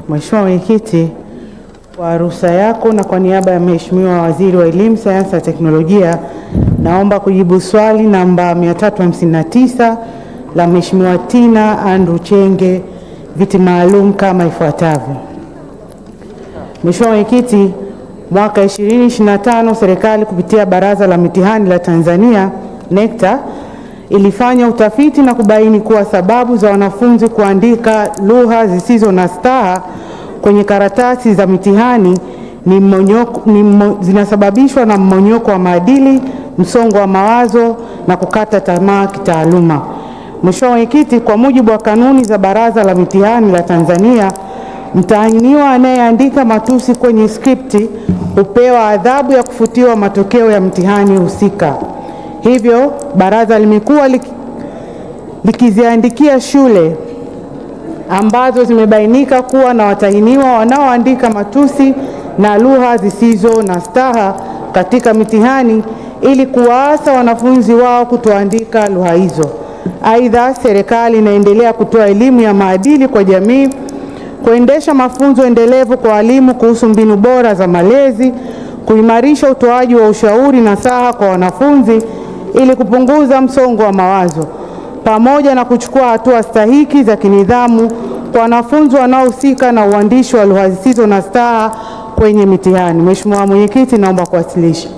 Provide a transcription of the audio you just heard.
Mheshimiwa Mwenyekiti, kwa ruhusa yako na kwa niaba ya Mheshimiwa Waziri wa Elimu, Sayansi na Teknolojia, naomba kujibu swali namba 359 la Mheshimiwa Tina Andrew Chenge, viti maalum kama ifuatavyo. Mheshimiwa Mwenyekiti, mwaka 2025 serikali kupitia Baraza la Mitihani la Tanzania NECTA ilifanya utafiti na kubaini kuwa sababu za wanafunzi kuandika lugha zisizo na staha kwenye karatasi za mitihani zinasababishwa na mmonyoko wa maadili, msongo wa mawazo na kukata tamaa kitaaluma. Mheshimiwa Mwenyekiti, kwa mujibu wa kanuni za Baraza la Mitihani la Tanzania, mtahiniwa anayeandika matusi kwenye skripti hupewa adhabu ya kufutiwa matokeo ya mtihani husika. Hivyo, baraza limekuwa likiziandikia shule ambazo zimebainika kuwa na watahiniwa wanaoandika matusi na lugha zisizo na staha katika mitihani ili kuwaasa wanafunzi wao kutoandika lugha hizo. Aidha, serikali inaendelea kutoa elimu ya maadili kwa jamii, kuendesha mafunzo endelevu kwa walimu kuhusu mbinu bora za malezi, kuimarisha utoaji wa ushauri nasaha kwa wanafunzi ili kupunguza msongo wa mawazo, pamoja na kuchukua hatua stahiki za kinidhamu kwa wanafunzi wanaohusika na uandishi wa lugha zisizo na staha kwenye mitihani. Mheshimiwa Mwenyekiti, naomba kuwasilisha.